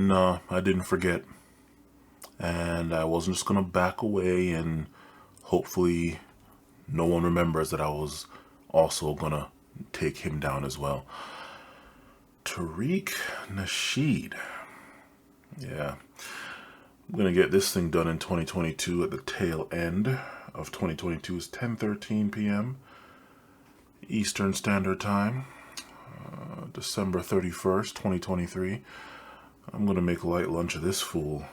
No, I didn't forget. And I wasn't just going to back away and hopefully no one remembers that I was also going to take him down as well. Tariq Nasheed. Yeah. I'm going to get this thing done in 2022 at the tail end of 2022 is 10:13 p.m. Eastern Standard Time, December 31st, 2023. I'm going to make light lunch of this fool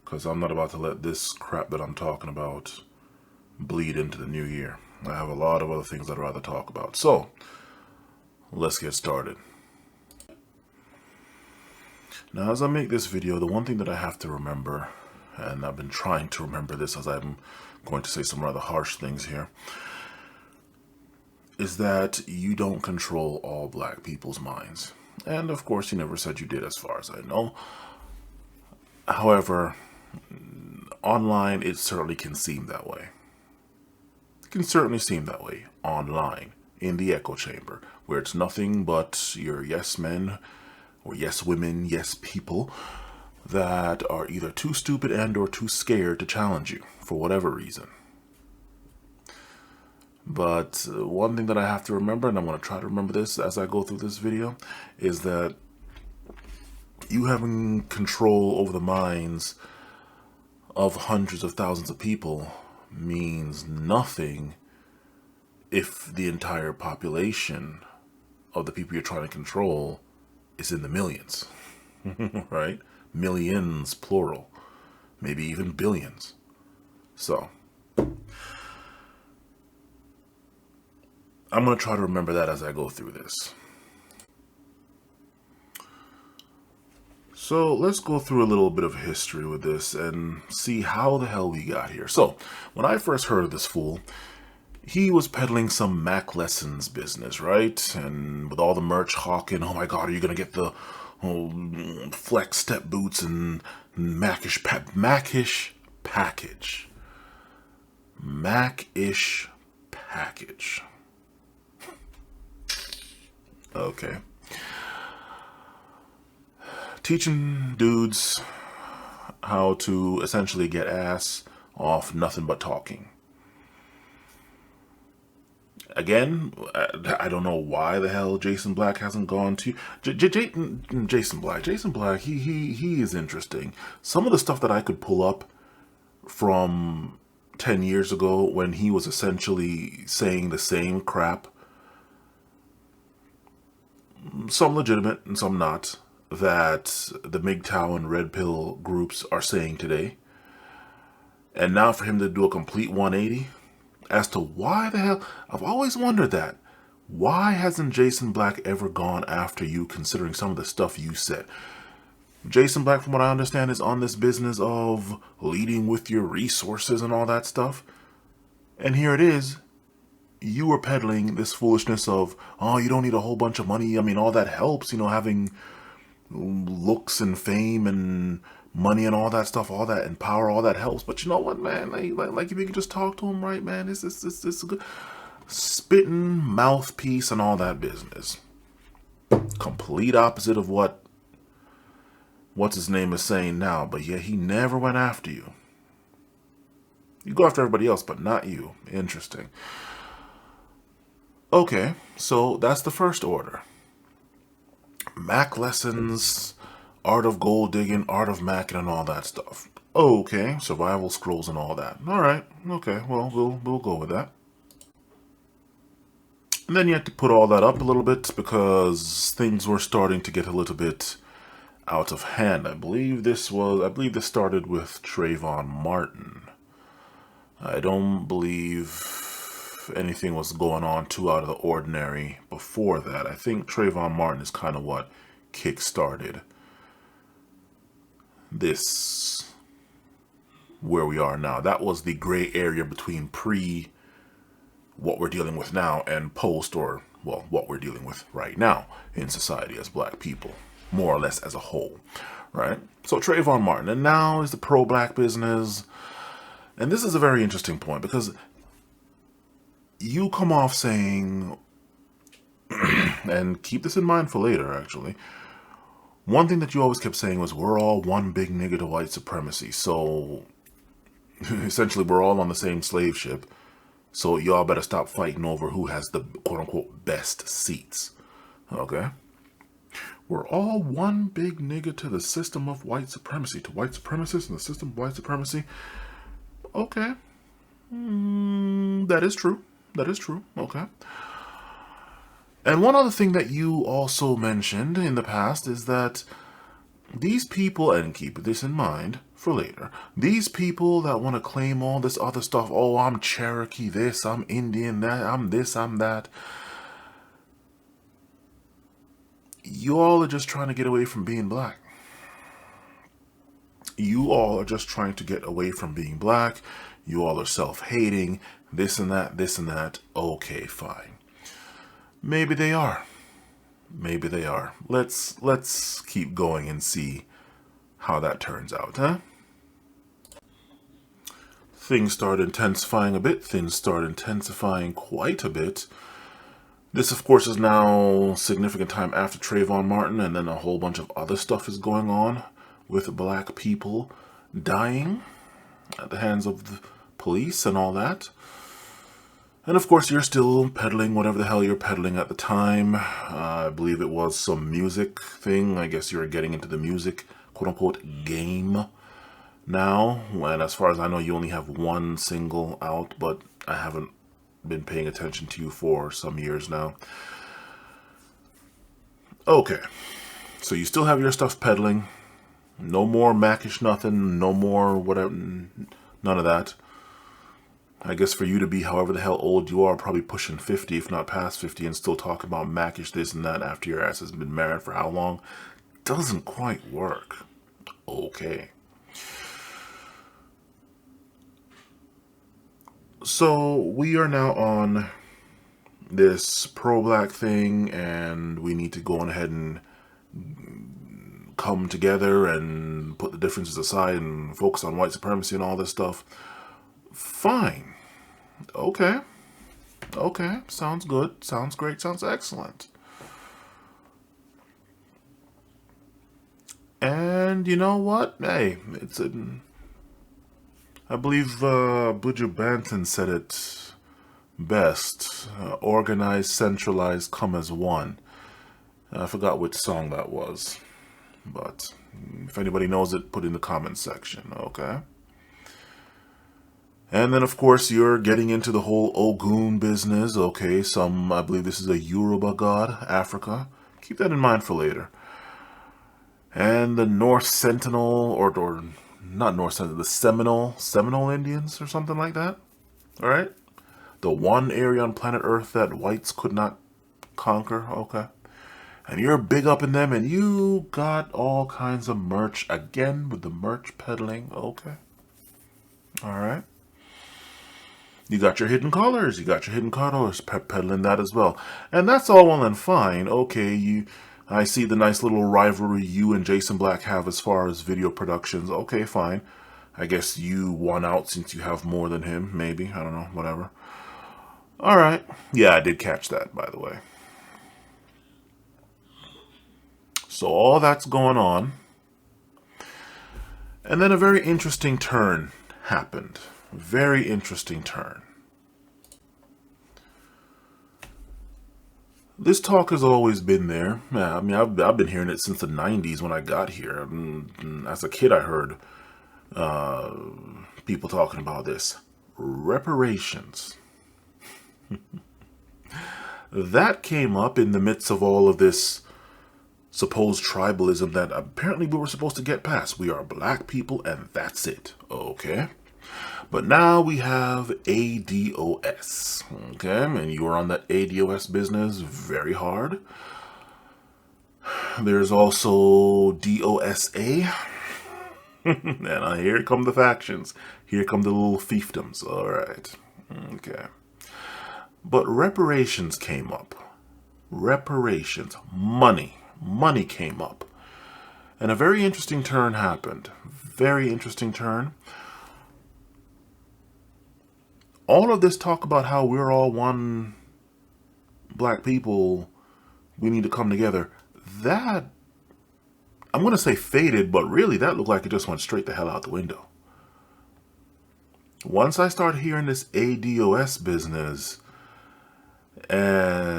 because I'm not about to let this crap that I'm talking about bleed into the new year. I have a lot of other things I'd rather talk about. So, let's get started. Now, as I make this video, the one thing that I have to remember, and I've been trying to remember this as I'm going to say some rather harsh things here, is that you don't control all black people's minds. And of course, you never said you did as far as I know. However, online, it certainly can seem that way. It can certainly seem that way online, in the echo chamber, where it's nothing but your yes men or yes women, yes people that are either too stupid and or too scared to challenge you for whatever reason. But one thing that I have to remember, and I'm going to try to remember this as I go through this video, is that you having control over the minds of hundreds of thousands of people means nothing if the entire population of the people you're trying to control is in the millions, right? Millions, plural, maybe even billions. So, I'm going to try to remember that as I go through this. So let's go through a little bit of history with this and see how the hell we got here. So when I first heard of this fool, he was peddling some Mac Lessons business, right? And with all the merch hawking, oh my God, are you going to get the flex step boots and Mac-ish package? Mac-ish package. Okay. Teaching dudes how to essentially get ass off nothing but talking. Again, I don't know why the hell Jason Black hasn't gone to Jason Black. Jason Black, he is interesting. Some of the stuff that I could pull up from 10 years ago when he was essentially saying the same crap, some legitimate and some not, that the MGTOW and Red Pill groups are saying today. And now for him to do a complete 180 as to why the hell, I've always wondered that. Why hasn't Jason Black ever gone after you considering some of the stuff you said? Jason Black, from what I understand, is on this business of leading with your resources and all that stuff. And here it is. You were peddling this foolishness of, oh, you don't need a whole bunch of money. I mean, all that helps, you know, having looks and fame and money and all that stuff, all that, and power, all that helps. But you know what, man? Like if you can just talk to him right, man, it's a good spitting mouthpiece and all that business. Complete opposite of what's his name is saying now. But yeah, he never went after you. You go after everybody else, but not you. Interesting. Okay, so that's the first order. Mac Lessons, Art of Gold Digging, Art of Macking, and all that stuff. Okay, survival scrolls and all that. All right, okay, well, we'll go with that. And then you had to put all that up a little bit because things were starting to get a little bit out of hand. I believe this started with Trayvon Martin. I don't believe anything was going on too out of the ordinary before that. I think Trayvon Martin is kind of what kick-started this where we are now. That was the gray area between pre what we're dealing with now and post, or well, what we're dealing with right now in society as black people, more or less as a whole, right? So Trayvon Martin, and now is the pro-black business. And this is a very interesting point because you come off saying, and keep this in mind for later actually, one thing that you always kept saying was, we're all one big nigga to white supremacy. So essentially, we're all on the same slave ship. So y'all better stop fighting over who has the quote-unquote best seats. Okay? We're all one big nigga to the system of white supremacy, to white supremacists and the system of white supremacy. Okay. That is true. That is true. Okay. And one other thing that you also mentioned in the past is that these people, and keep this in mind for later, these people that want to claim all this other stuff, oh, I'm Cherokee this, I'm Indian that, I'm this, I'm that, you all are just trying to get away from being black. You all are just trying to get away from being black. You all are self-hating, this and that, this and that. Okay, fine. Maybe they are. Maybe they are. Let's keep going and see how that turns out, huh? Things start intensifying a bit. Things start intensifying quite a bit. This, of course, is now significant time after Trayvon Martin, and then a whole bunch of other stuff is going on with black people dying at the hands of the police and all that. And of course, you're still peddling whatever the hell you're peddling at the time. I believe it was some music thing. I guess you're getting into the music, quote-unquote, game now. And as far as I know, you only have one single out, but I haven't been paying attention to you for some years now. Okay, so you still have your stuff peddling. No more Macish nothing, no more whatever, none of that. I guess for you to be however the hell old you are, probably pushing 50, if not past 50, and still talk about Macish this and that after your ass has been married for how long, doesn't quite work. Okay. So we are now on this pro-black thing, and we need to go on ahead and come together and put the differences aside and focus on white supremacy and all this stuff. Fine. Okay. Okay. Sounds good. Sounds great. Sounds excellent. And you know what? Hey, I believe Buju Banton said it best. Organized, centralized, come as one. I forgot which song that was. But if anybody knows it, put it in the comments section, okay? And then, of course, you're getting into the whole Ogun business. Okay, I believe this is a Yoruba god, Africa. Keep that in mind for later. And the North Sentinel, or not North Sentinel, the Seminole Indians or something like that. All right? The one area on planet Earth that whites could not conquer. Okay. And you're big up in them, and you got all kinds of merch again with the merch peddling. Okay. All right. You got your hidden colors. You got your hidden colors peddling that as well. And that's all well and fine. Okay, I see the nice little rivalry you and Jason Black have as far as video productions. Okay, fine. I guess you won out since you have more than him, maybe. I don't know, whatever. All right. Yeah, I did catch that, by the way. So all that's going on. And then a very interesting turn happened. Very interesting turn. This talk has always been there. I mean, I've been hearing it since the 90s when I got here. As a kid, I heard people talking about this. Reparations. That came up in the midst of all of this supposed tribalism that apparently we were supposed to get past. We are black people and that's it. Okay. But now we have ADOS, okay? And you are on that ADOS business very hard. There's also DOSA. And here come the factions. Here come the little fiefdoms. All right. Okay. But reparations came up. Reparations. Money. Money came up. And a very interesting turn happened. Very interesting turn. All of this talk about how we're all one black people, we need to come together, that I'm going to say faded, but really that looked like it just went straight the hell out the window. Once I start hearing this ADOS business, and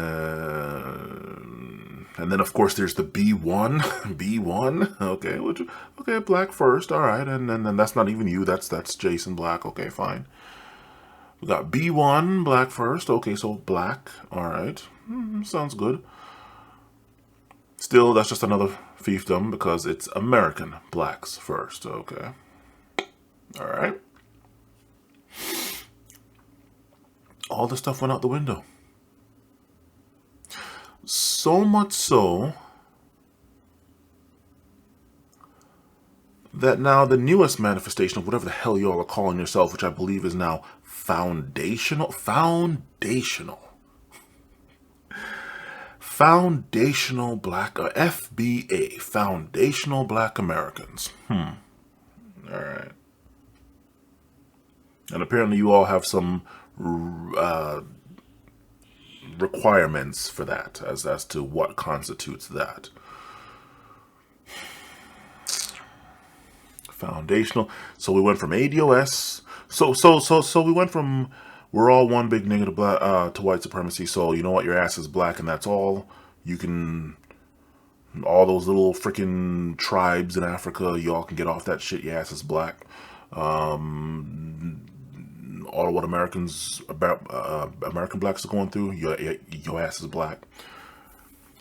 then of course there's the B1, B1, okay, okay, black first, all right, and then that's not even you, that's Jason Black, okay, fine. We got B1, black first, okay, so black, all right, sounds good. Still, that's just another fiefdom because it's American blacks first, okay, all right. All the stuff went out the window. So much so that now the newest manifestation of whatever the hell y'all are calling yourself, which I believe is now foundational black, FBA, foundational black Americans. All right. And apparently you all have some requirements for that as to what constitutes that. Foundational. So we went from ADOS. So we went from we're all one big nigga to white supremacy. So you know what, your ass is black and that's all. You can, all those little freaking tribes in Africa, y'all can get off that shit. Your ass is black. All of what American blacks are going through, your ass is black.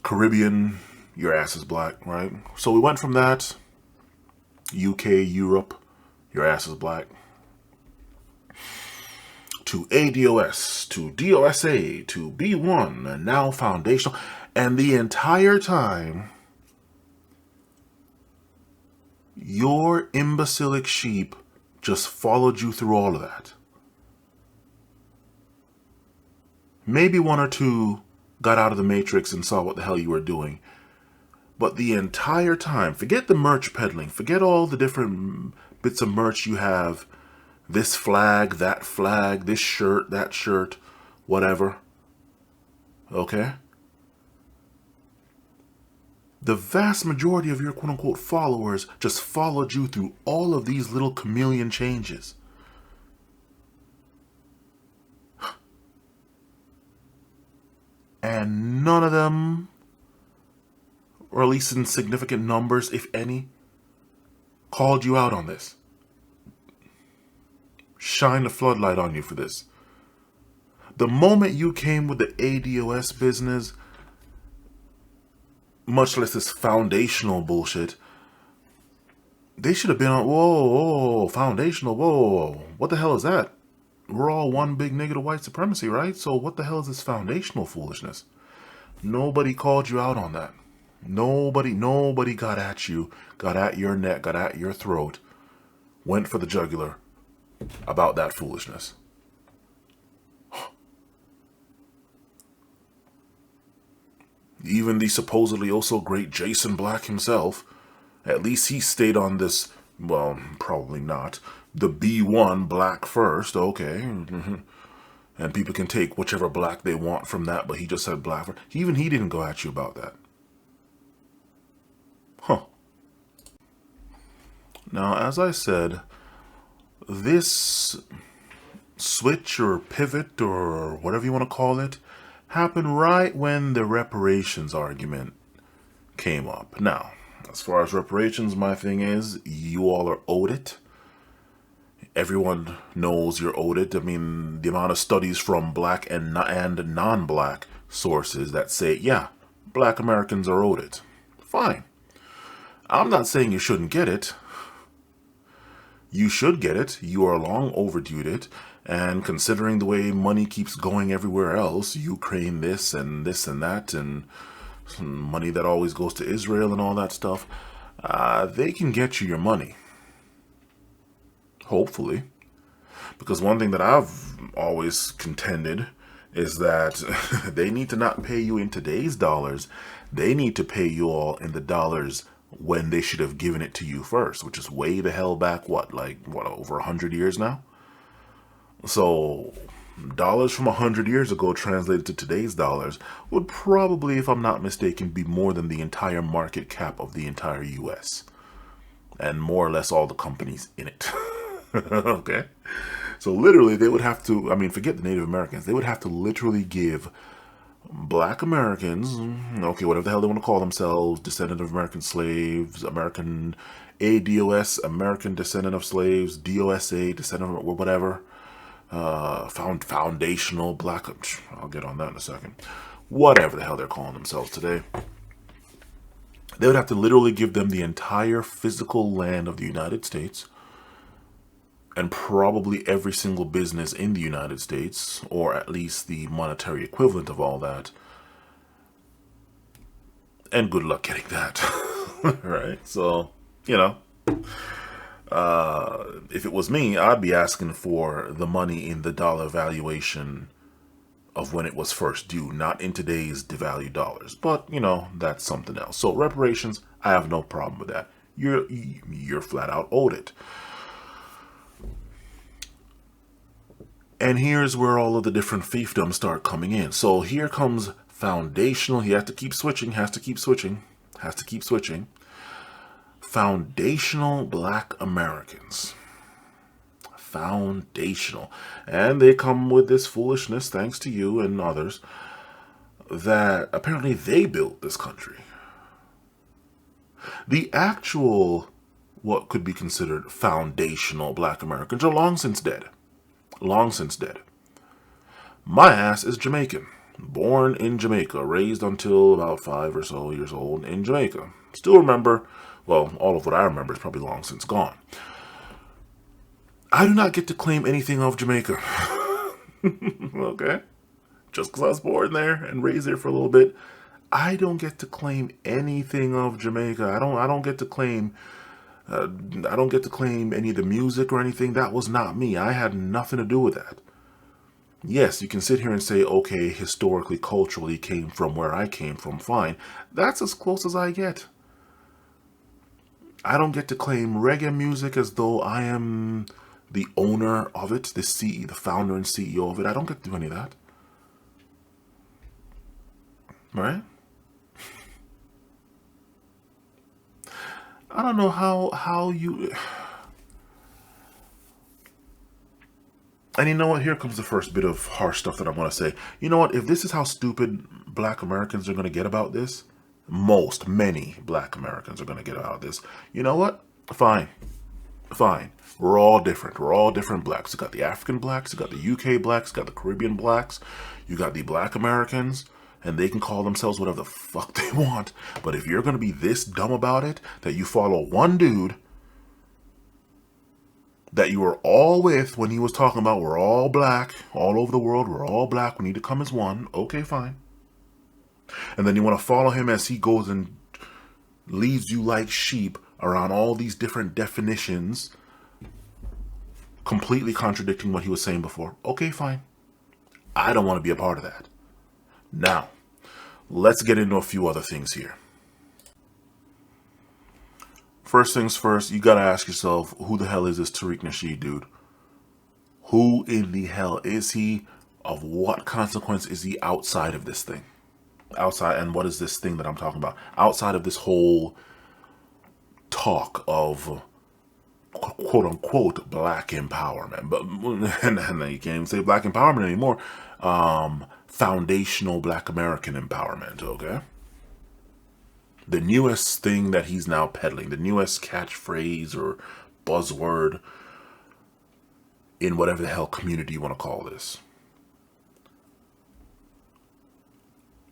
Caribbean, your ass is black, right? So we went from that, UK, Europe, your ass is black, to ADOS, to DOSA, to B1, and now foundational. And the entire time, your imbecilic sheep just followed you through all of that. Maybe one or two got out of the matrix and saw what the hell you were doing. But the entire time, forget the merch peddling, forget all the different bits of merch you have, this flag, this shirt, that shirt, whatever. Okay? The vast majority of your quote-unquote followers just followed you through all of these little chameleon changes. And none of them, or at least in significant numbers, if any, called you out on this. Shine the floodlight on you for this. The moment you came with the ADOS business, much less this foundational bullshit, they should have been on, whoa, foundational, whoa, what the hell is that? We're all one big nigga to white supremacy, right? So what the hell is this foundational foolishness? Nobody called you out on that. Nobody got at you, got at your neck, got at your throat, went for the jugular about that foolishness. Even the supposedly also great Jason Black himself, at least he stayed on this, well, probably not, the B1 black first, okay. And people can take whichever black they want from that, but he just said black first. Even he didn't go at you about that. Huh. Now, as I said, this switch or pivot or whatever you want to call it happened right when the reparations argument came up. Now, as far as reparations, my thing is, you all are owed it. Everyone knows you're owed it. I mean, the amount of studies from black and non-black sources that say, yeah, black Americans are owed it. Fine. I'm not saying you shouldn't get it. You should get it. You are long overdue it. And considering the way money keeps going everywhere else, Ukraine this and that, and some money that always goes to Israel and all that stuff, they can get you your money. Hopefully. Because one thing that I've always contended is that they need to not pay you in today's dollars. They need to pay you all in the dollars when they should have given it to you first, which is way the hell back, over 100 years now? So dollars from 100 years ago translated to today's dollars would probably, if I'm not mistaken, be more than the entire market cap of the entire US. And more or less all the companies in it. Okay? So literally they would have to, I mean, forget the Native Americans, they would have to literally give black Americans, okay, whatever the hell they want to call themselves, descendant of American slaves, American ADOS, American descendant of slaves, DOSA, descendant of whatever, foundational black, I'll get on that in a second, whatever the hell they're calling themselves today. They would have to literally give them the entire physical land of the United States and probably every single business in the United States, or at least the monetary equivalent of all that. And good luck getting that. Right? So, you know, if it was me, I'd be asking for the money in the dollar valuation of when it was first due, not in today's devalued dollars. But, you know, that's something else. So reparations, I have no problem with that. You're flat out owed it. And here's where all of the different fiefdoms start coming in. So here comes foundational. He has to keep switching, Foundational black Americans. Foundational. And they come with this foolishness, thanks to you and others, that apparently they built this country. The actual, what could be considered foundational black Americans are long since dead. Long since dead. My ass is Jamaican. Born in Jamaica, raised until about 5 or so years old in Jamaica. Still remember, well, all of what I remember is probably long since gone. I do not get to claim anything of Jamaica. Okay? Just because I was born there and raised there for a little bit, I don't get to claim anything of Jamaica. I don't get to claim any of the music or anything. That was not me. I had nothing to do with that. Yes, you can sit here and say, okay, historically, culturally came from where I came from. Fine. That's as close as I get. I don't get to claim reggae music as though I am the owner of it, the founder and CEO of it. I don't get to do any of that. Right? I don't know how you... And you know what? Here comes the first bit of harsh stuff that I'm going to say. You know what? If this is how stupid black Americans are going to get about this, many black Americans are going to get about this. You know what? Fine. We're all different. We're all different blacks. You got the African blacks, you got the UK blacks, you got the Caribbean blacks, you got the black Americans, and they can call themselves whatever the fuck they want. But if you're going to be this dumb about it, that you follow one dude that you were all with when he was talking about we're all black, all over the world, we're all black, we need to come as one, okay, fine. And then you want to follow him as he goes and leads you like sheep around all these different definitions, completely contradicting what he was saying before. Okay, fine. I don't want to be a part of that. Now, let's get into a few other things here. First things first, you gotta ask yourself, who the hell is this Tariq Nasheed dude? Who in the hell is he? Of what consequence is he outside of this thing? Outside, and what is this thing that I'm talking about? Outside of this whole talk of quote unquote black empowerment, but and you can't even say black empowerment anymore. Foundational black American empowerment, okay? The newest thing that he's now peddling, the newest catchphrase or buzzword in whatever the hell community you want to call this.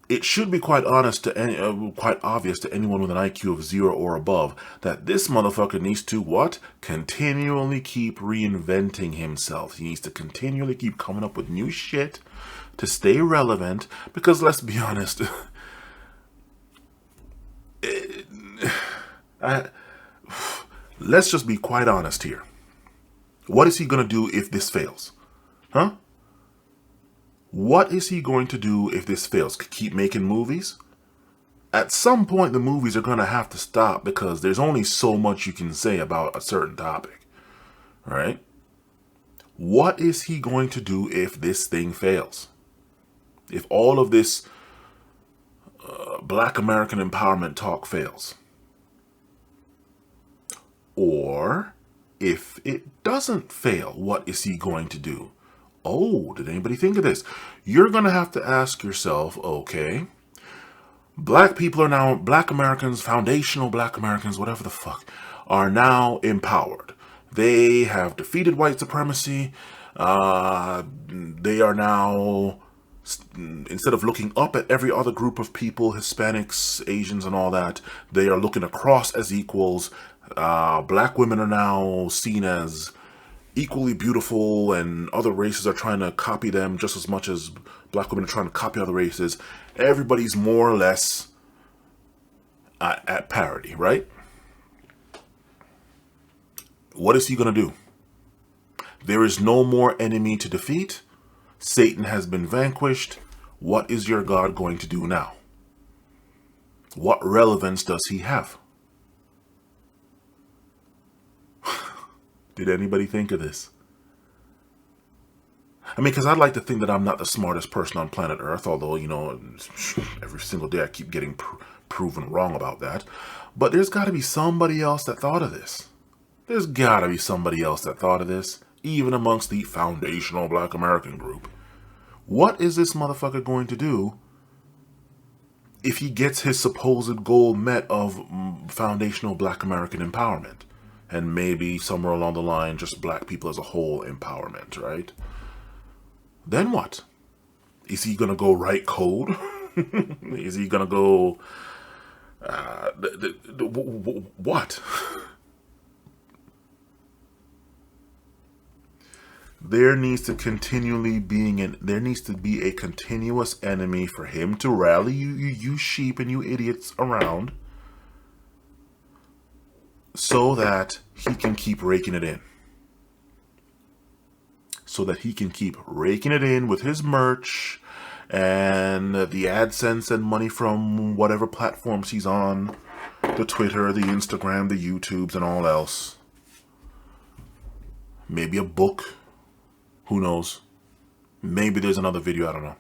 It should be quite obvious to anyone with an IQ of 0 or above that this motherfucker needs to what? Continually keep reinventing himself. He needs to continually keep coming up with new shit to stay relevant, because let's be honest, let's just be quite honest here. What is he going to do if this fails? Huh? What is he going to do if this fails? Keep making movies? At some point, the movies are going to have to stop because there's only so much you can say about a certain topic, right? What is he going to do if this thing fails? If all of this Black American empowerment talk fails? Or if it doesn't fail, what is he going to do? Oh, did anybody think of this? You're going to have to ask yourself, okay, Black people are now, Black Americans, foundational Black Americans, whatever the fuck, are now empowered. They have defeated white supremacy. They are now, instead of looking up at every other group of people, Hispanics, Asians, and all that, they are looking across as equals. Black women are now seen as equally beautiful, and other races are trying to copy them just as much as Black women are trying to copy other races. Everybody's more or less at parity, right? What is he going to do? There is no more enemy to defeat. Satan has been vanquished. What is your God going to do now? What relevance does he have? Did anybody think of this? I mean, because I'd like to think that I'm not the smartest person on planet Earth, although, you know, every single day I keep getting proven wrong about that. But there's got to be somebody else that thought of this. There's got to be somebody else that thought of this, even amongst the foundational Black American group. What is this motherfucker going to do if he gets his supposed goal met of foundational Black American empowerment? And maybe somewhere along the line, just Black people as a whole empowerment, right? Then what? Is he going to go write code? Is he going to go... what? There needs to be a continuous enemy for him to rally you sheep and you idiots around, so that he can keep raking it in. So that he can keep raking it in with his merch and the AdSense and money from whatever platforms he's on, the Twitter, the Instagram, the YouTubes, and all else. Maybe a book. Who knows? Maybe there's another video, I don't know.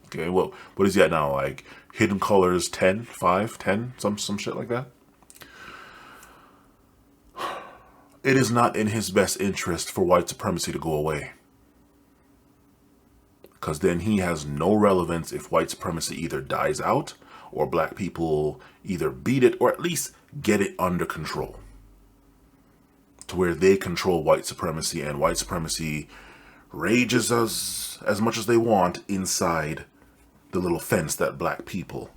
Okay, well, what is he at now? Like Hidden Colors 10, 5, 10, some shit like that? It is not in his best interest for white supremacy to go away. Because then he has no relevance if white supremacy either dies out or Black people either beat it or at least get it under control, to where they control white supremacy and white supremacy rages as much as they want inside the little fence that Black people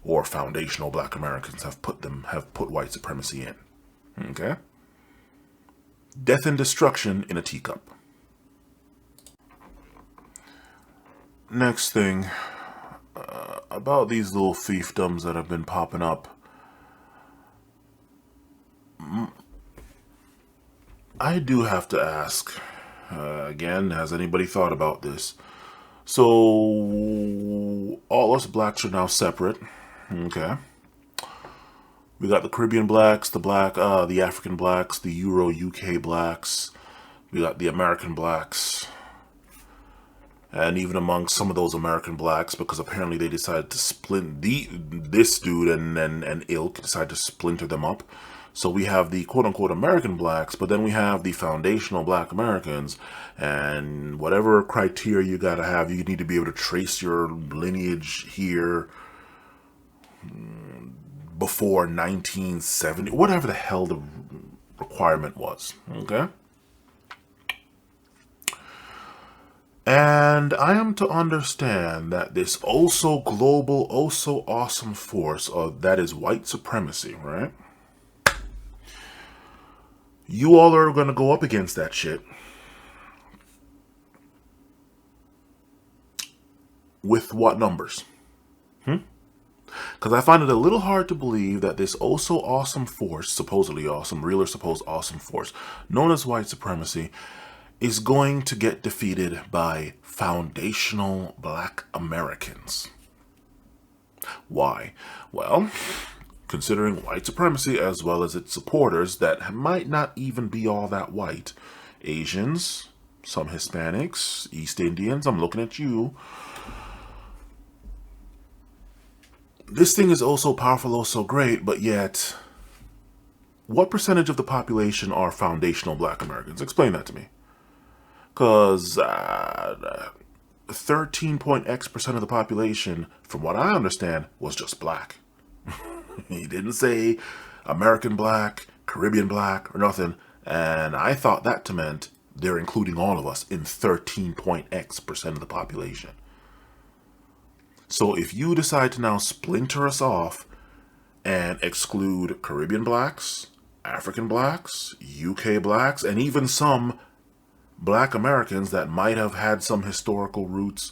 or foundational Black Americans have put white supremacy in. Okay? Death and destruction in a teacup. Next thing, about these little fiefdoms that have been popping up. I do have to ask, again, has anybody thought about this? So, all us Blacks are now separate, okay? We got the Caribbean Blacks, the African Blacks, the Euro-UK Blacks, we got the American Blacks, and even among some of those American Blacks, because apparently they decided to split this dude and ilk, decided to splinter them up. So we have the quote-unquote American Blacks, but then we have the foundational Black Americans, and whatever criteria you gotta have, you need to be able to trace your lineage here before 1970, whatever the hell the requirement was, okay? And I am to understand that this oh-so global, oh-so awesome force that is white supremacy, right? You all are going to go up against that shit with what numbers? Because I find it a little hard to believe that this oh-so-awesome force, supposedly awesome, real or supposed awesome force, known as white supremacy, is going to get defeated by foundational Black Americans. Why? Well, considering white supremacy as well as its supporters that might not even be all that white, Asians, some Hispanics, East Indians. I'm looking at you. This thing is also powerful, also great, but yet, what percentage of the population are foundational black Americans? Explain that to me. Because 13.x% of the population, from what I understand, was just black. He didn't say American black, Caribbean black, or nothing. And I thought that meant they're including all of us in 13.x% of the population. So if you decide to now splinter us off and exclude Caribbean blacks, African blacks, UK blacks, and even some black Americans that might have had some historical roots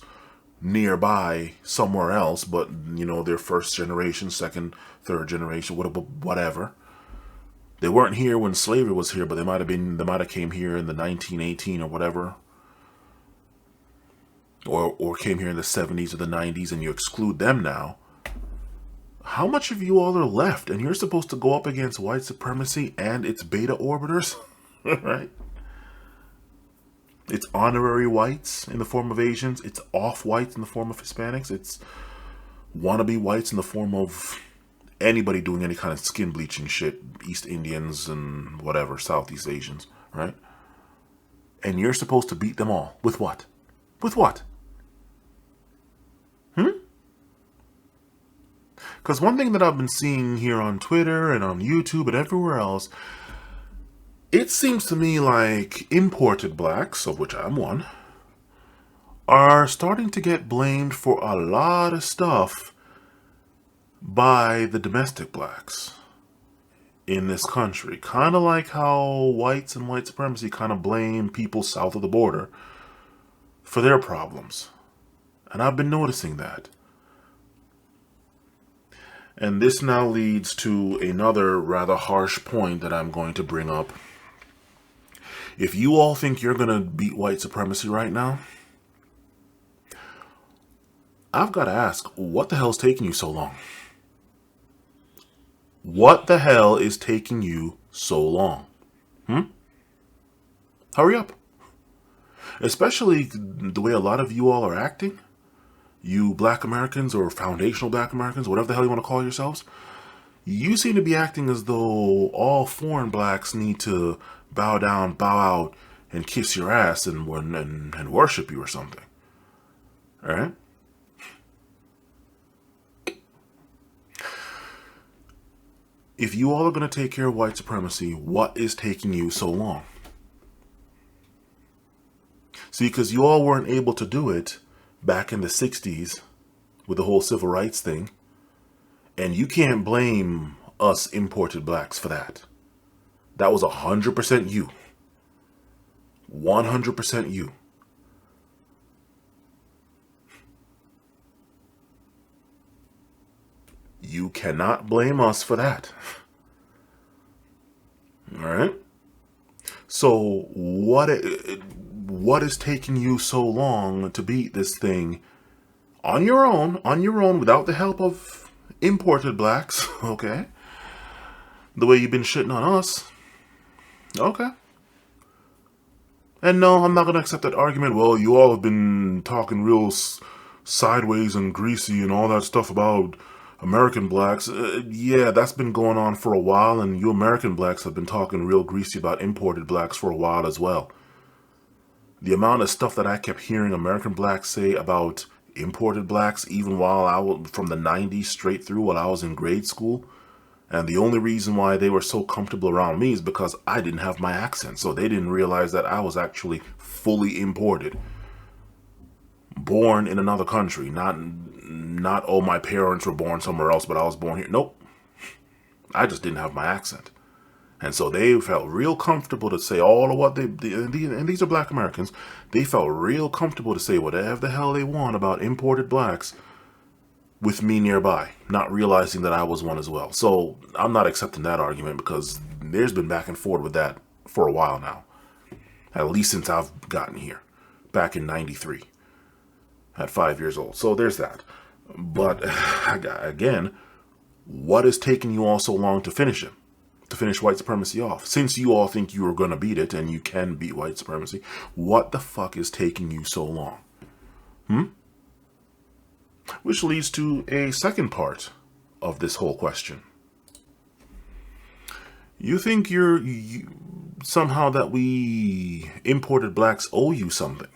nearby somewhere else, but, you know, they're first generation, second, third generation, whatever. They weren't here when slavery was here, but they might have came here in the 1918 or whatever. Or came here in the 70s or the 90s, and you exclude them now. How much of you all are left? And you're supposed to go up against white supremacy and its beta orbiters, right? It's honorary whites in the form of Asians. It's off-whites in the form of Hispanics. It's wannabe whites in the form of anybody doing any kind of skin bleaching shit. East Indians and whatever, Southeast Asians, right? And you're supposed to beat them all. With what? With what? Because one thing that I've been seeing here on Twitter and on YouTube and everywhere else, it seems to me like imported blacks, of which I'm one, are starting to get blamed for a lot of stuff by the domestic blacks in this country. Kind of like how whites and white supremacy kind of blame people south of the border for their problems. And I've been noticing that. And this now leads to another rather harsh point that I'm going to bring up. If you all think you're going to beat white supremacy right now, I've got to ask, what the hell's taking you so long? What the hell is taking you so long? Hurry up. Especially the way a lot of you all are acting. You black Americans or foundational black Americans, whatever the hell you want to call yourselves. You seem to be acting as though all foreign blacks need to bow down, bow out, and kiss your ass and worship you or something. All right? If you all are going to take care of white supremacy, what is taking you so long? See, because you all weren't able to do it back in the 60s with the whole civil rights thing. And you can't blame us imported blacks for that. That was 100% you. 100% you. You cannot blame us for that. All right? So what is taking you so long to beat this thing on your own, without the help of imported blacks, okay? The way you've been shitting on us, okay? And no, I'm not going to accept that argument. Well, you all have been talking real sideways and greasy and all that stuff about American blacks. Yeah, that's been going on for a while, and you American blacks have been talking real greasy about imported blacks for a while as well. The amount of stuff that I kept hearing American blacks say about imported blacks, even while I was from the 90s straight through while I was in grade school. And the only reason why they were so comfortable around me is because I didn't have my accent. So they didn't realize that I was actually fully imported. Born in another country. Not oh, my parents were born somewhere else, but I was born here. Nope. I just didn't have my accent. And so they felt real comfortable to say all of what and these are black Americans, they felt real comfortable to say whatever the hell they want about imported blacks with me nearby, not realizing that I was one as well. So I'm not accepting that argument because there's been back and forth with that for a while now. At least since I've gotten here, back in 93, at 5 years old. So there's that. But again, what is taking you all so long to finish it? to finish white supremacy off? Since you all think you are going to beat it and you can beat white supremacy, what the fuck is taking you so long? Which leads to a second part of this whole question. You think somehow that we imported blacks owe you something?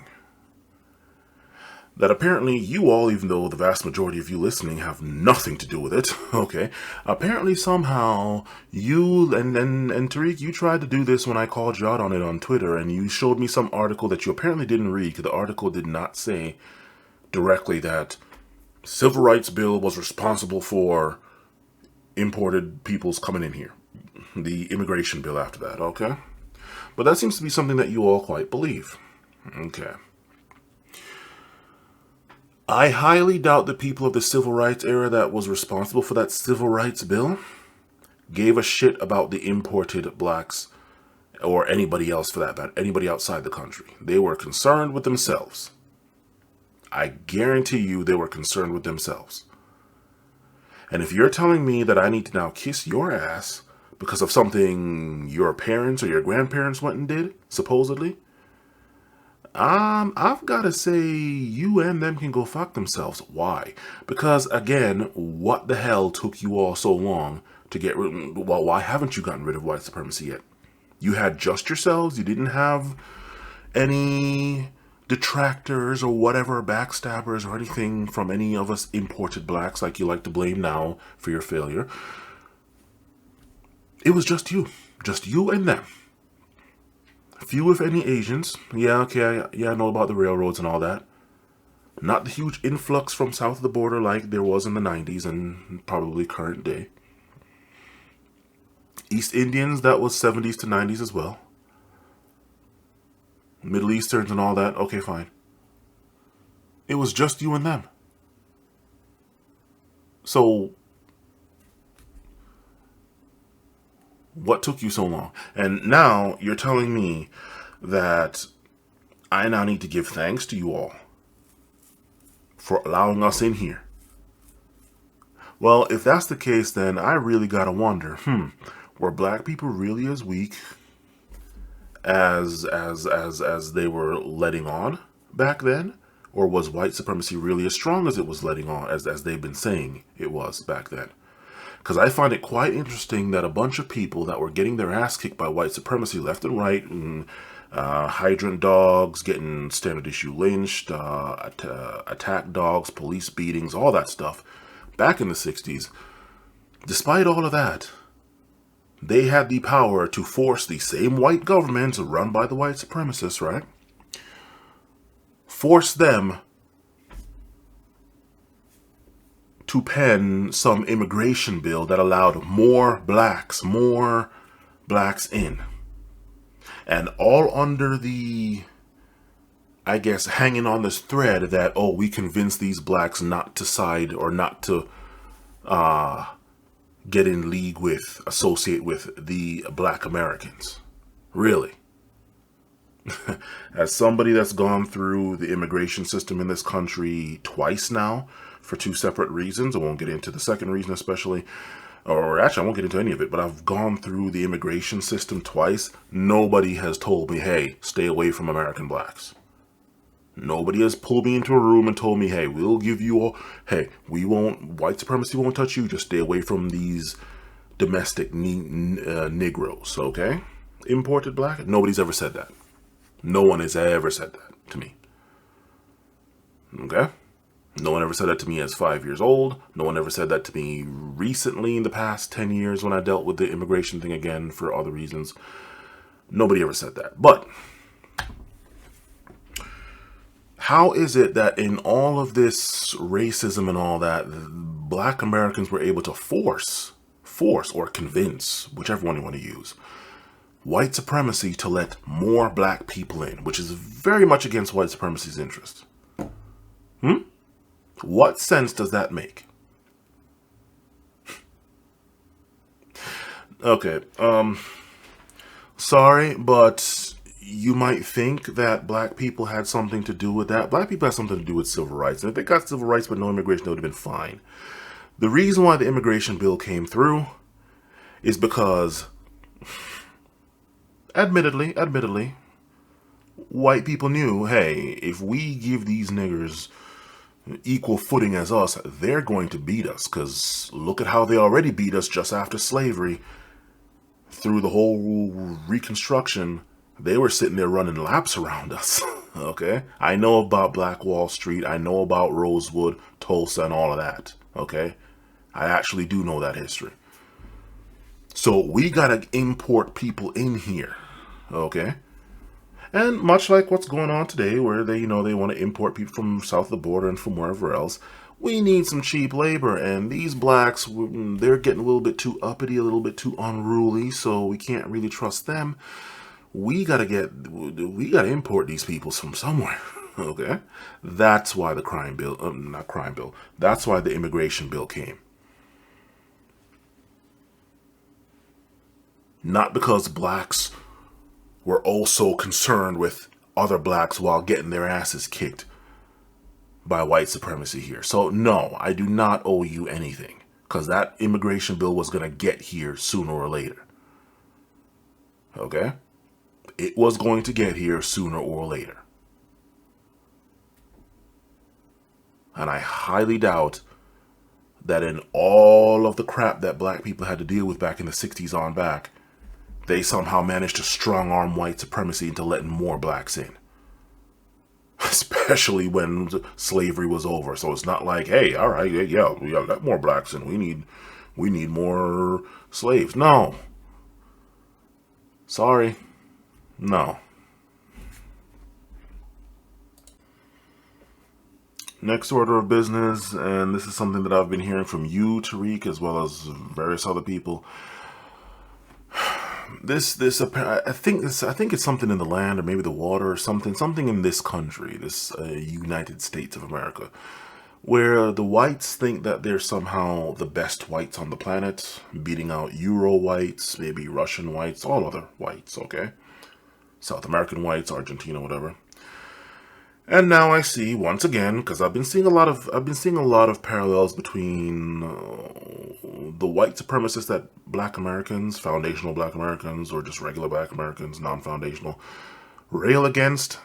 That apparently you all, even though the vast majority of you listening have nothing to do with it, okay, apparently somehow you, and Tariq, you tried to do this when I called you out on it on Twitter, and you showed me some article that you apparently didn't read, because the article did not say directly that Civil Rights Bill was responsible for imported peoples coming in here. The immigration bill after that, okay? But that seems to be something that you all quite believe. Okay. I highly doubt the people of the civil rights era that was responsible for that civil rights bill gave a shit about the imported blacks or anybody else for that matter, anybody outside the country. They were concerned with themselves. I guarantee you they were concerned with themselves. And if you're telling me that I need to now kiss your ass because of something your parents or your grandparents went and did, supposedly, I've got to say you and them can go fuck themselves. Why? Because, again, what the hell took you all so long to get rid? Well, why haven't you gotten rid of white supremacy yet? You had just yourselves. You didn't have any detractors or whatever, backstabbers or anything from any of us imported blacks like you like to blame now for your failure. It was just you and them. Few, if any, Asians. Yeah, okay, I know about the railroads and all that. Not the huge influx from south of the border like there was in the 90s and probably current day. East Indians, that was 70s to 90s as well. Middle Easterns and all that, okay, fine. It was just you and them. So, what took you so long? And now you're telling me that I now need to give thanks to you all for allowing us in here. Well, if that's the case, then I really gotta wonder, were black people really as weak as they were letting on back then? Or was white supremacy really as strong as it was letting on, as they've been saying it was back then? Because I find it quite interesting that a bunch of people that were getting their ass kicked by white supremacy left and right, and hydrant dogs, getting standard issue lynched, attack dogs, police beatings, all that stuff, back in the 60s, despite all of that, they had the power to force the same white government run by the white supremacists, right? Force them to pen some immigration bill that allowed more blacks in. And all under the, I guess, hanging on this thread that, oh, we convinced these blacks not to side or not to get in league with, associate with the black Americans. Really? As somebody that's gone through the immigration system in this country twice now, for two separate reasons. I won't get into the second reason especially, or actually I won't get into any of it, but I've gone through the immigration system twice. Nobody has told me, hey, stay away from American blacks. Nobody has pulled me into a room and told me, hey, we'll give you all, hey, white supremacy won't touch you, just stay away from these domestic Negroes, okay? Imported black? Nobody's ever said that. No one has ever said that to me. Okay? No one ever said that to me as 5 years old. No one ever said that to me recently in the past 10 years when I dealt with the immigration thing again for other reasons. Nobody ever said that. But how is it that in all of this racism and all that, black Americans were able to force or convince, whichever one you want to use, white supremacy to let more black people in, which is very much against white supremacy's interest? What sense does that make? Okay, sorry, but you might think that black people had something to do with that. Black people had something to do with civil rights. And if they got civil rights but no immigration, they would have been fine. The reason why the immigration bill came through is because admittedly, white people knew, hey, if we give these niggers equal footing as us, they're going to beat us. Because look at how they already beat us just after slavery. Through the whole Reconstruction, they were sitting there running laps around us. Okay? I know about Black Wall Street. I know about Rosewood, Tulsa, and all of that. Okay? I actually do know that history. So we gotta import people in here. Okay? And much like what's going on today, where they want to import people from south of the border and from wherever else, we need some cheap labor. And these blacks, they're getting a little bit too uppity, a little bit too unruly, so we can't really trust them. We gotta import these people from somewhere. Okay, that's why the crime bill, not crime bill. That's why the immigration bill came. Not because blacks were also concerned with other blacks while getting their asses kicked by white supremacy here. So no, I do not owe you anything, because that immigration bill was going to get here sooner or later. Okay? It was going to get here sooner or later. And I highly doubt that in all of the crap that black people had to deal with back in the 60s on back, they somehow managed to strong-arm white supremacy into letting more blacks in. Especially when slavery was over. So it's not like, hey, all right, yeah, we gotta let more blacks in. We need more slaves. No. Sorry. No. Next order of business, and this is something that I've been hearing from you, Tariq, as well as various other people. I think it's something in the land or maybe the water or something in this country, this United States of America, where the whites think that they're somehow the best whites on the planet, beating out Euro whites, maybe Russian whites, all other whites, okay? South American whites, Argentina, whatever. And now I see once again, because I've been seeing a lot of parallels between the white supremacists that Black Americans, foundational Black Americans, or just regular Black Americans, non-foundational, rail against,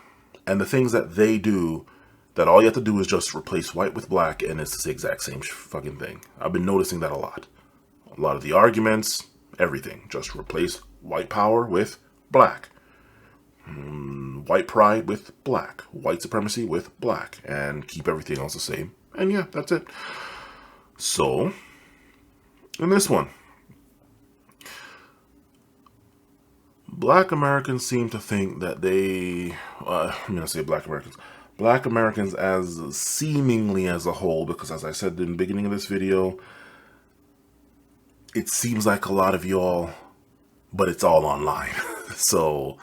and the things that they do, that all you have to do is just replace white with black, and it's the exact same fucking thing. I've been noticing that a lot. A lot of the arguments, everything, just replace white power with black. White pride with black, white supremacy with black, and keep everything else the same. And yeah, that's it. So, in this one, Black Americans seem to think that I'm going to say Black Americans as seemingly as a whole, because as I said in the beginning of this video, it seems like a lot of y'all, but it's all online. So,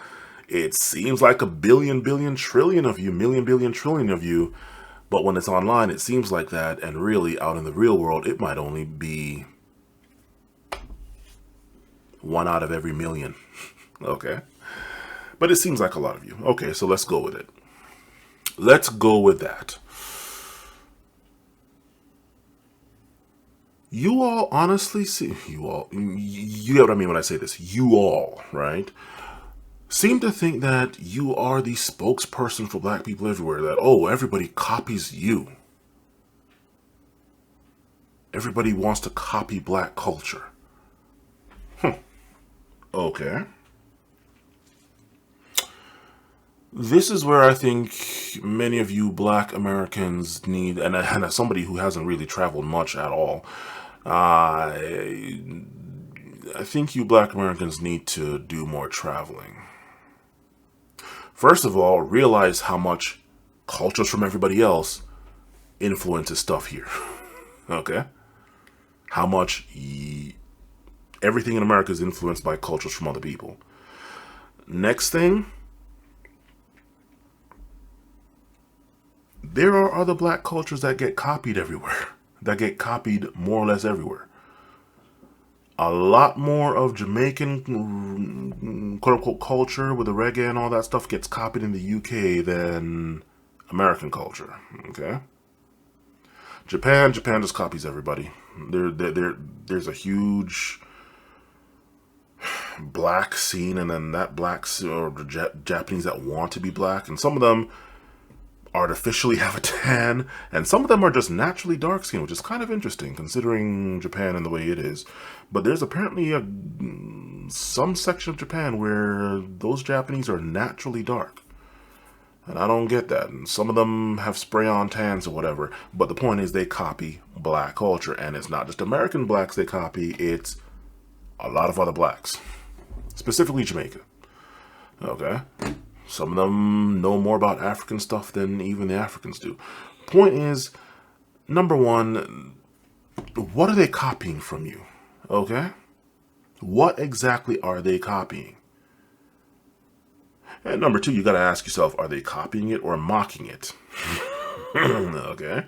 it seems like a billion trillion of you, million billion trillion of you, but when it's online, it seems like that, and really, out in the real world, it might only be 1 out of every million. Okay? But it seems like a lot of you. Okay, so let's go with it. Let's go with that. You all honestly see, you get what I mean when I say this. You all, right? Seem to think that you are the spokesperson for black people everywhere, that, oh, everybody copies you. Everybody wants to copy black culture. Okay. This is where I think many of you Black Americans need, and as somebody who hasn't really traveled much at all, I think you Black Americans need to do more traveling. First of all, realize how much cultures from everybody else influences stuff here. Okay? How much everything in America is influenced by cultures from other people. Next thing, there are other black cultures that get copied everywhere. That get copied more or less everywhere. A lot more of Jamaican quote-unquote culture with the reggae and all that stuff gets copied in the UK than American culture. Okay? Japan just copies everybody. There's a huge black scene, and then that black or the Japanese that want to be black, and some of them artificially have a tan, and some of them are just naturally dark skinned, which is kind of interesting considering Japan and the way it is. But there's apparently some section of Japan where those Japanese are naturally dark, and I don't get that. And some of them have spray on tans or whatever, but the point is they copy black culture, and it's not just American blacks they copy, it's a lot of other blacks, specifically Jamaica. Okay, some of them know more about African stuff than even the Africans do. Point is, number one, what are they copying from you? Okay, what exactly are they copying? And number two, you got to ask yourself, are they copying it or mocking it? Okay,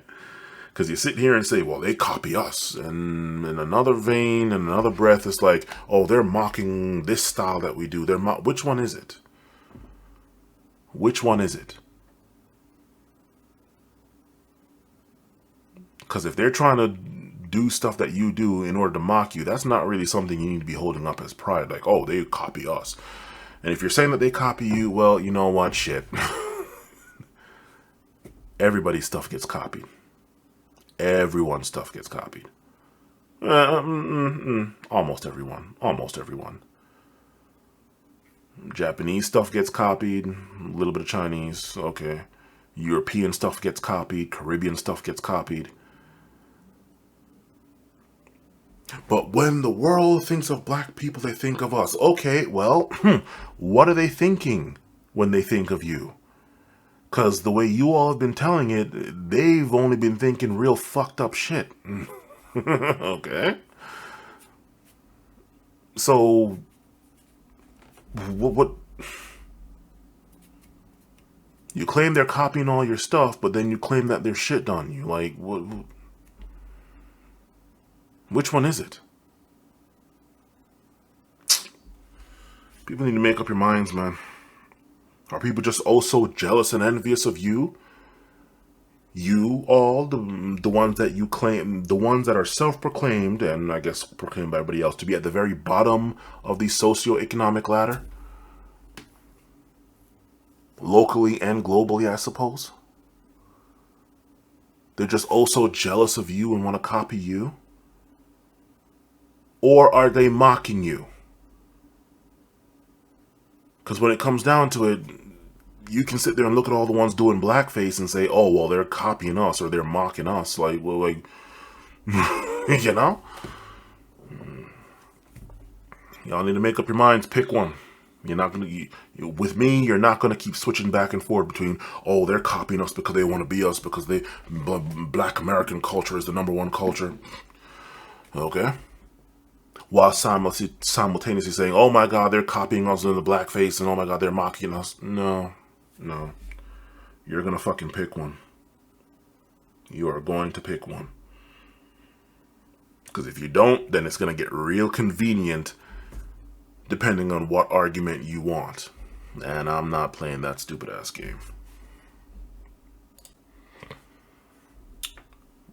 because you sit here and say, well, they copy us, and in another vein, in another breath, it's like, oh, they're mocking this style that we do. Which one is it? Which one is it? Because if they're trying to do stuff that you do in order to mock you, that's not really something you need to be holding up as pride. Like, oh, they copy us. And if you're saying that they copy you, well, you know what? Shit. Everybody's stuff gets copied. Everyone's stuff gets copied. Almost everyone. Almost everyone. Japanese stuff gets copied, a little bit of Chinese, okay. European stuff gets copied, Caribbean stuff gets copied. But when the world thinks of black people, they think of us. Okay, well, what are they thinking when they think of you? Because the way you all have been telling it, they've only been thinking real fucked up shit. Okay. So what you claim they're copying all your stuff, but then you claim that they're shit on you. Like, which one is it? People need to make up your minds, man. Are people just so jealous and envious of you? You all, the ones that you claim, the ones that are self-proclaimed, and I guess proclaimed by everybody else, to be at the very bottom of the socioeconomic ladder? Locally and globally, I suppose. They're just so jealous of you and want to copy you? Or are they mocking you? Because when it comes down to it, you can sit there and look at all the ones doing blackface and say, oh, well, they're copying us or they're mocking us. Like, well, like, you know? Y'all need to make up your minds. Pick one. You're not going to, with me, you're not going to keep switching back and forth between, oh, they're copying us because they want to be us, because black American culture is the number one culture. Okay? While simultaneously saying, oh my God, they're copying us in the blackface, and oh my God, they're mocking us. No. You're going to fucking pick one. You are going to pick one. Because if you don't, then it's going to get real convenient depending on what argument you want. And I'm not playing that stupid ass game.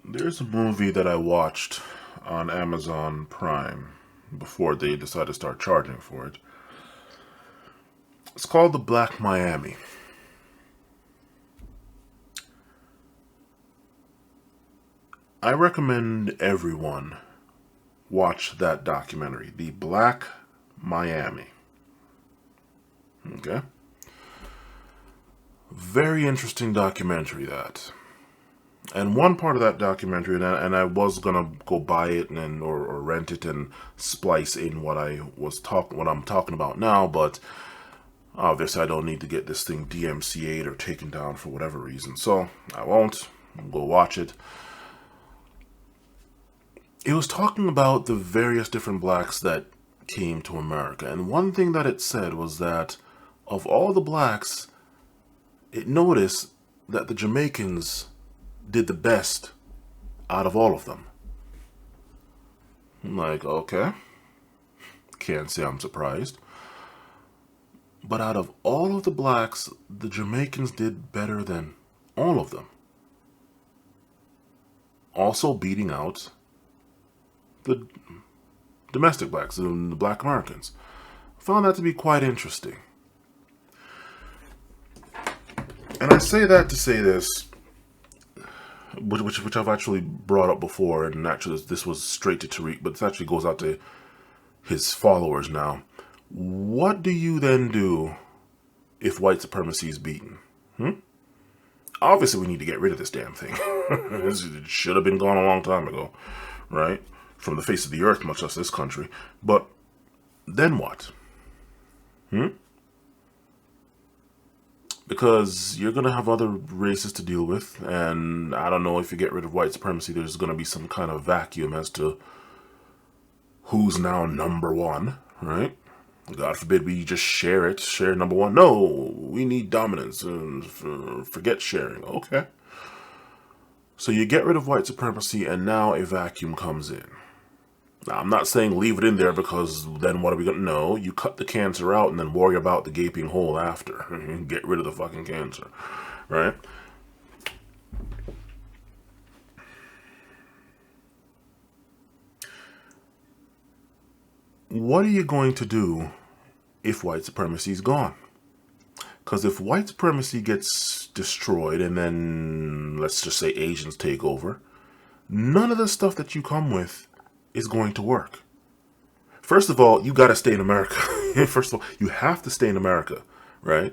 There's a movie that I watched on Amazon Prime before they decided to start charging for it. It's called The Black Miami. I recommend everyone watch that documentary, The Black Miami. Okay? Very interesting documentary, that. And one part of that documentary, and I was gonna go buy it and or rent it and splice in what I'm talking about now, but obviously I don't need to get this thing DMCA'd or taken down for whatever reason, so I won't. I'll go watch it. It was talking about the various different blacks that came to America, and one thing that it said was that of all the blacks, it noticed that the Jamaicans did the best out of all of them. I'm like, okay, can't say I'm surprised. But out of all of the blacks, the Jamaicans did better than all of them. Also beating out the domestic blacks, the black Americans. Found that to be quite interesting. And I say that to say this, which I've actually brought up before, and actually this was straight to Tariq, but this actually goes out to his followers now. What do you then do if white supremacy is beaten? Obviously, we need to get rid of this damn thing. It should have been gone a long time ago, right? From the face of the earth, much less this country. But then what? Because you're going to have other races to deal with, and I don't know, if you get rid of white supremacy, there's going to be some kind of vacuum as to who's now number one, right? God forbid we just share number one. No, we need dominance, and forget sharing. Okay. So you get rid of white supremacy, and now a vacuum comes in. Now, I'm not saying leave it in there, because then what are we going to... No, you cut the cancer out and then worry about the gaping hole after. Get rid of the fucking cancer, right? What are you going to do if white supremacy is gone? Because if white supremacy gets destroyed and then, let's just say, Asians take over, none of the stuff that you come with is going to work. First of all, you got to stay in America. First of all, you have to stay in America, right?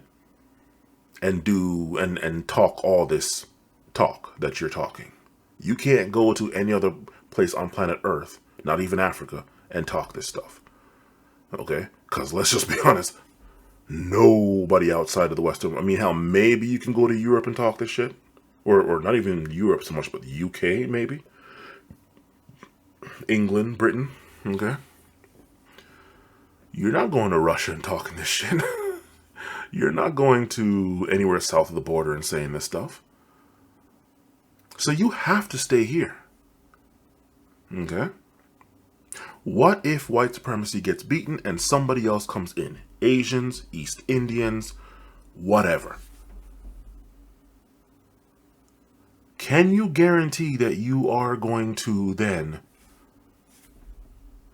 And do and talk all this talk that you're talking. You can't go to any other place on planet Earth, not even Africa, and talk this stuff. Okay? Because let's just be honest, nobody outside of the Western... I mean, hell, maybe you can go to Europe and talk this shit. Or not even Europe so much, but the UK, maybe. England, Britain, okay? You're not going to Russia and talking this shit. You're not going to anywhere south of the border and saying this stuff. So you have to stay here. Okay? What if white supremacy gets beaten and somebody else comes in? Asians, East Indians, whatever. Can you guarantee that you are going to then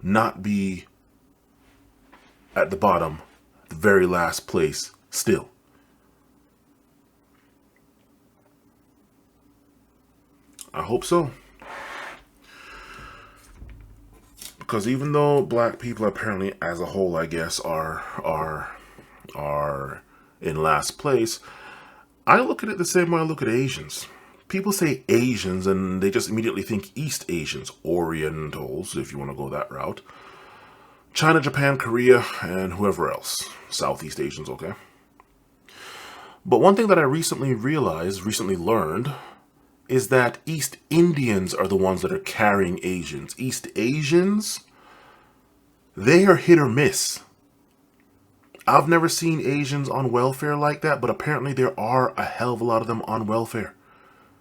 not be at the bottom, the very last place still? I hope so. Because even though black people apparently, as a whole, I guess, are in last place, I look at it the same way I look at Asians. People say Asians and they just immediately think East Asians, Orientals, if you want to go that route. China, Japan, Korea, and whoever else. Southeast Asians, okay? But one thing that I recently learned, is that East Indians are the ones that are carrying Asians. East Asians, they are hit or miss. I've never seen Asians on welfare like that, but apparently there are a hell of a lot of them on welfare.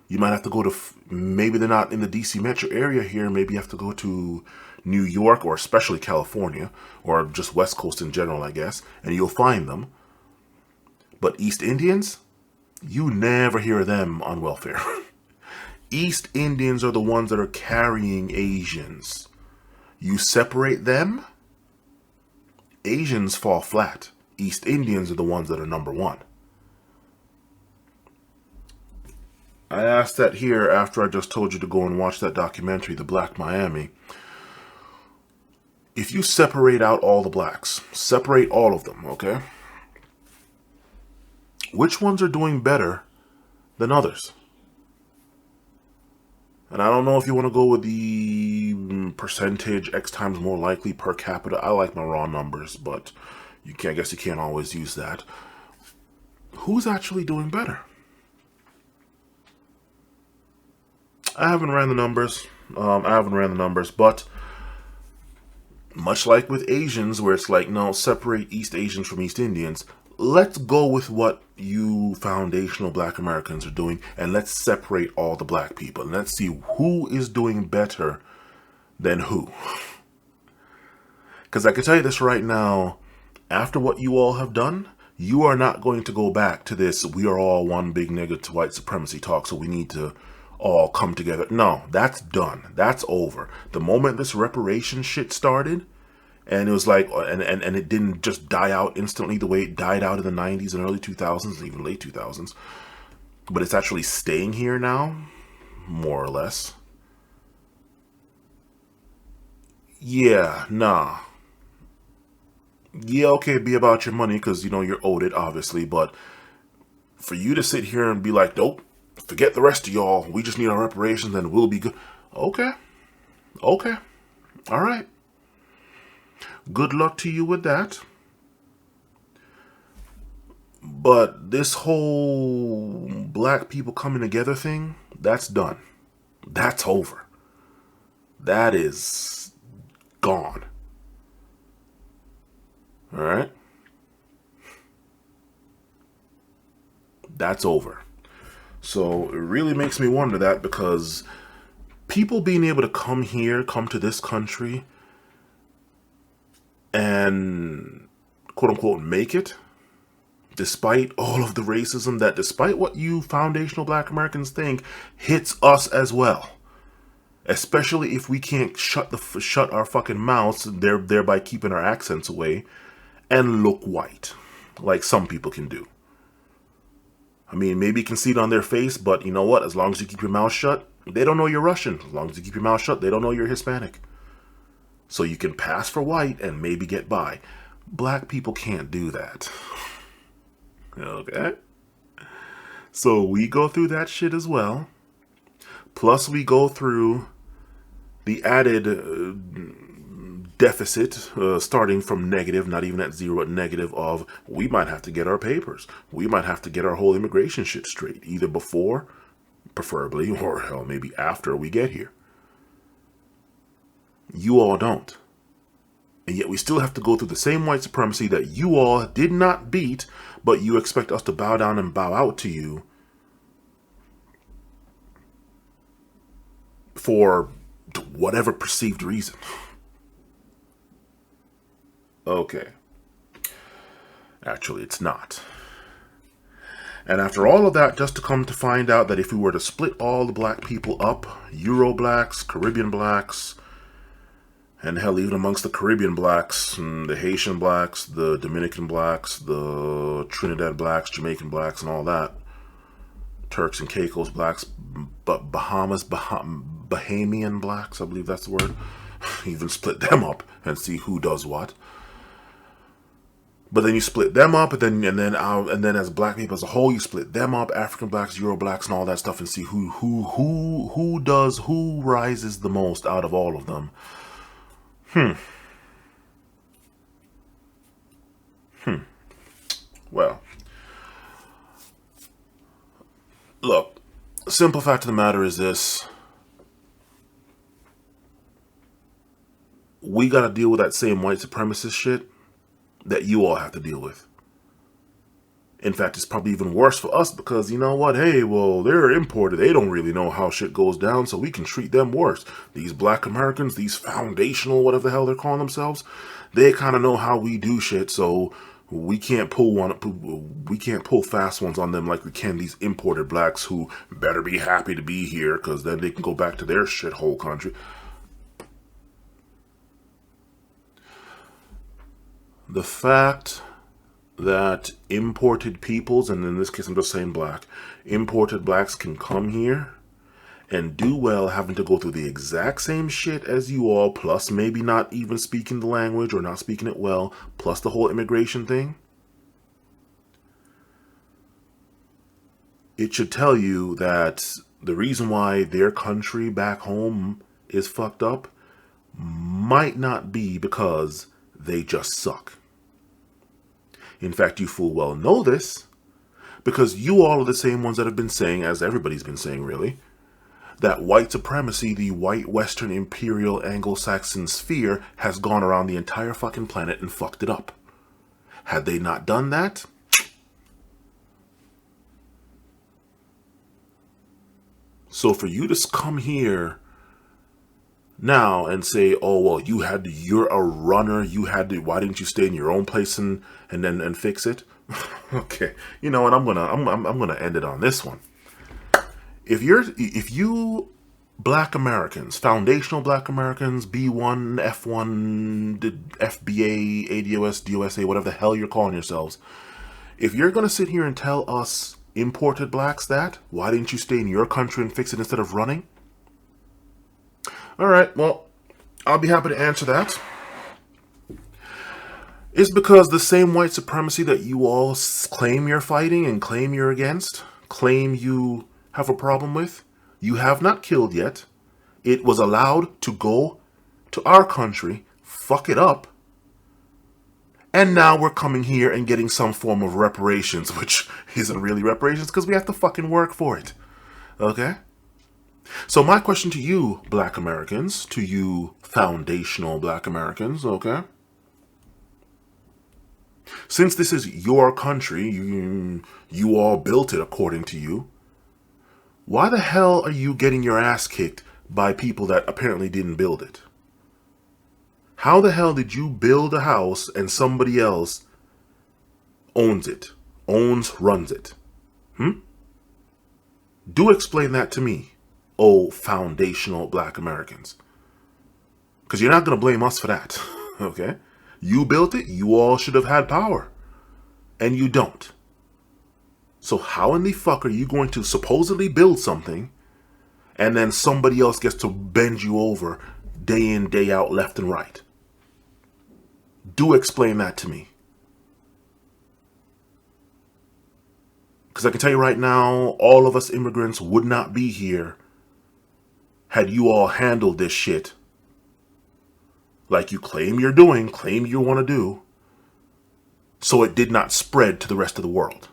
You might have to go to, maybe they're not in the DC metro area here, maybe you have to go to New York, or especially California, or just West Coast in general, I guess, and you'll find them. But East Indians, you never hear them on welfare. East Indians are the ones that are carrying Asians. You separate them, Asians fall flat. East Indians are the ones that are number one. I asked that here after I just told you to go and watch that documentary, The Black Miami. If you separate out all the blacks, separate all of them, okay? Which ones are doing better than others? And I don't know if you want to go with the percentage, X times more likely per capita. I like my raw numbers, but I guess you can't always use that. Who's actually doing better? I haven't ran the numbers. But much like with Asians, where it's like, no, separate East Asians from East Indians, let's go with what you foundational black Americans are doing, and let's separate all the black people, and let's see who is doing better than who. Because I can tell you this right now, after what you all have done, you are not going to go back to this, we are all one big nigga to white supremacy talk, so we need to all come together. No, that's done. That's over. The moment this reparation shit started, And it was like, and it didn't just die out instantly the way it died out in the 90s and early 2000s, and even late 2000s. But it's actually staying here now, more or less. Yeah, nah. Yeah, okay, be about your money because, you're owed it, obviously. But for you to sit here and be like, nope, forget the rest of y'all. We just need our reparations and we'll be good. Okay. Okay. All right. Good luck to you with that. But this whole black people coming together thing, that's done. That's over. That is gone. All right? That's over. So it really makes me wonder that, because people being able to come here, come to this country, and quote unquote make it, despite all of the racism that, despite what you foundational black Americans think, hits us as well. Especially if we can't shut our fucking mouths, thereby keeping our accents away, and look white, like some people can do. I mean, maybe you can see it on their face, but you know what? As long as you keep your mouth shut, they don't know you're Russian. As long as you keep your mouth shut, they don't know you're Hispanic. So you can pass for white and maybe get by. Black people can't do that. Okay? So we go through that shit as well. Plus we go through the added deficit, starting from negative, not even at zero, but negative of, we might have to get our papers. We might have to get our whole immigration shit straight, either before, preferably, or hell, maybe after we get here. You all don't. And yet we still have to go through the same white supremacy that you all did not beat, but you expect us to bow down and bow out to you for whatever perceived reason. Okay. Actually, it's not. And after all of that, just to come to find out that if we were to split all the black people up, Euro blacks, Caribbean blacks, and hell, even amongst the Caribbean blacks, the Haitian blacks, the Dominican blacks, the Trinidad blacks, Jamaican blacks, and all that, Turks and Caicos blacks, Bahamian blacks, I believe that's the word. Even split them up and see who does what. But then you split them up, and then as black people as a whole, you split them up, African blacks, Euro blacks, and all that stuff, and see who rises the most out of all of them. Well, look, simple fact of the matter is this. We gotta deal with that same white supremacist shit that you all have to deal with. In fact, it's probably even worse for us because, you know what? Hey, well, they're imported. They don't really know how shit goes down, so we can treat them worse. These black Americans, these foundational, whatever the hell they're calling themselves, they kind of know how we do shit, so we can't pull fast ones on them like we can these imported blacks who better be happy to be here because then they can go back to their shithole country. The fact that imported peoples, and in this case I'm just saying black, imported blacks can come here and do well having to go through the exact same shit as you all, plus maybe not even speaking the language or not speaking it well, plus the whole immigration thing, it should tell you that the reason why their country back home is fucked up might not be because they just suck. In fact, you full well know this because you all are the same ones that have been saying, as everybody's been saying really, that white supremacy, the white Western imperial Anglo-Saxon sphere, has gone around the entire fucking planet and fucked it up. Had they not done that, so for you to come here now and say, oh, well, you're a runner, why didn't you stay in your own place and fix it? Okay, you know what, I'm gonna end it on this one. If you Black Americans, foundational Black Americans, B1, F1, FBA, ADOS, DOSA, whatever the hell you're calling yourselves. If you're going to sit here and tell us imported blacks that, why didn't you stay in your country and fix it instead of running? All right, well, I'll be happy to answer that. It's because the same white supremacy that you all claim you're fighting and claim you're against, claim you have a problem with, you have not killed yet. It was allowed to go to our country, fuck it up, and now we're coming here and getting some form of reparations, which isn't really reparations because we have to fucking work for it. Okay? So my question to you, Black Americans, to you foundational Black Americans, okay? Since this is your country, you all built it according to you, why the hell are you getting your ass kicked by people that apparently didn't build it? How the hell did you build a house and somebody else owns it, runs it? Do explain that to me, oh foundational Black Americans. Because you're not going to blame us for that, okay? You built it, you all should have had power. And you don't. So how in the fuck are you going to supposedly build something and then somebody else gets to bend you over day in, day out, left and right? Do explain that to me. Because I can tell you right now, all of us immigrants would not be here had you all handled this shit like you claim you're doing, claim you want to do, so it did not spread to the rest of the world.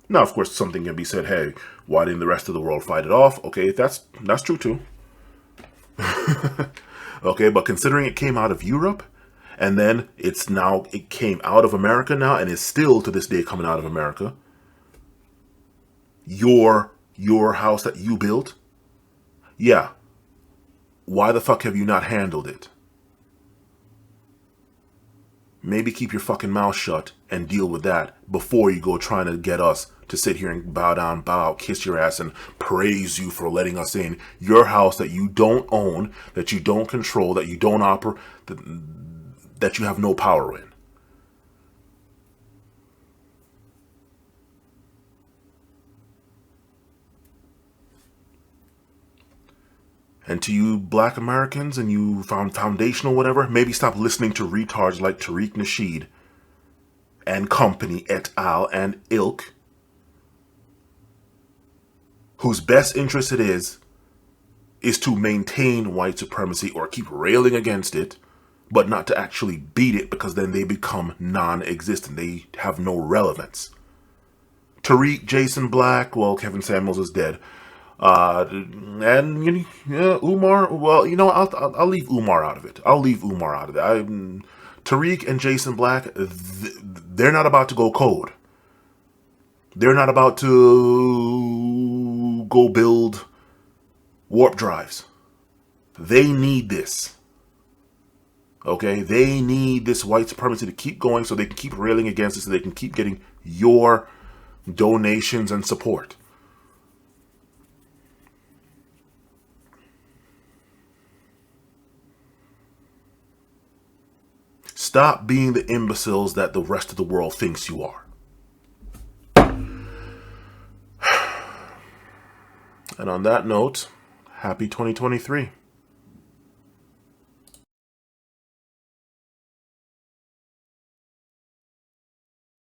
Now, of course, something can be said, hey, why didn't the rest of the world fight it off? Okay, that's true too. Okay, but considering it came out of Europe, and then it came out of America now, and is still to this day coming out of America, your house that you built, yeah, why the fuck have you not handled it? Maybe keep your fucking mouth shut and deal with that before you go trying to get us to sit here and bow down, bow out, kiss your ass, and praise you for letting us in your house that you don't own, that you don't control, that you don't operate, that you have no power in. And to you Black Americans and you foundational whatever, maybe stop listening to retards like Tariq Nasheed and company et al. And ilk, whose best interest it is to maintain white supremacy or keep railing against it, but not to actually beat it, because then they become non-existent. They have no relevance. Tariq, Jason Black, well, Kevin Samuels is dead. And Umar, well, I'll leave Umar out of it. Tariq and Jason Black, they're not about to go code. They're not about to go build warp drives. They need this. Okay? They need this white supremacy to keep going so they can keep railing against it, so they can keep getting your donations and support. Stop being the imbeciles that the rest of the world thinks you are. And on that note, happy 2023.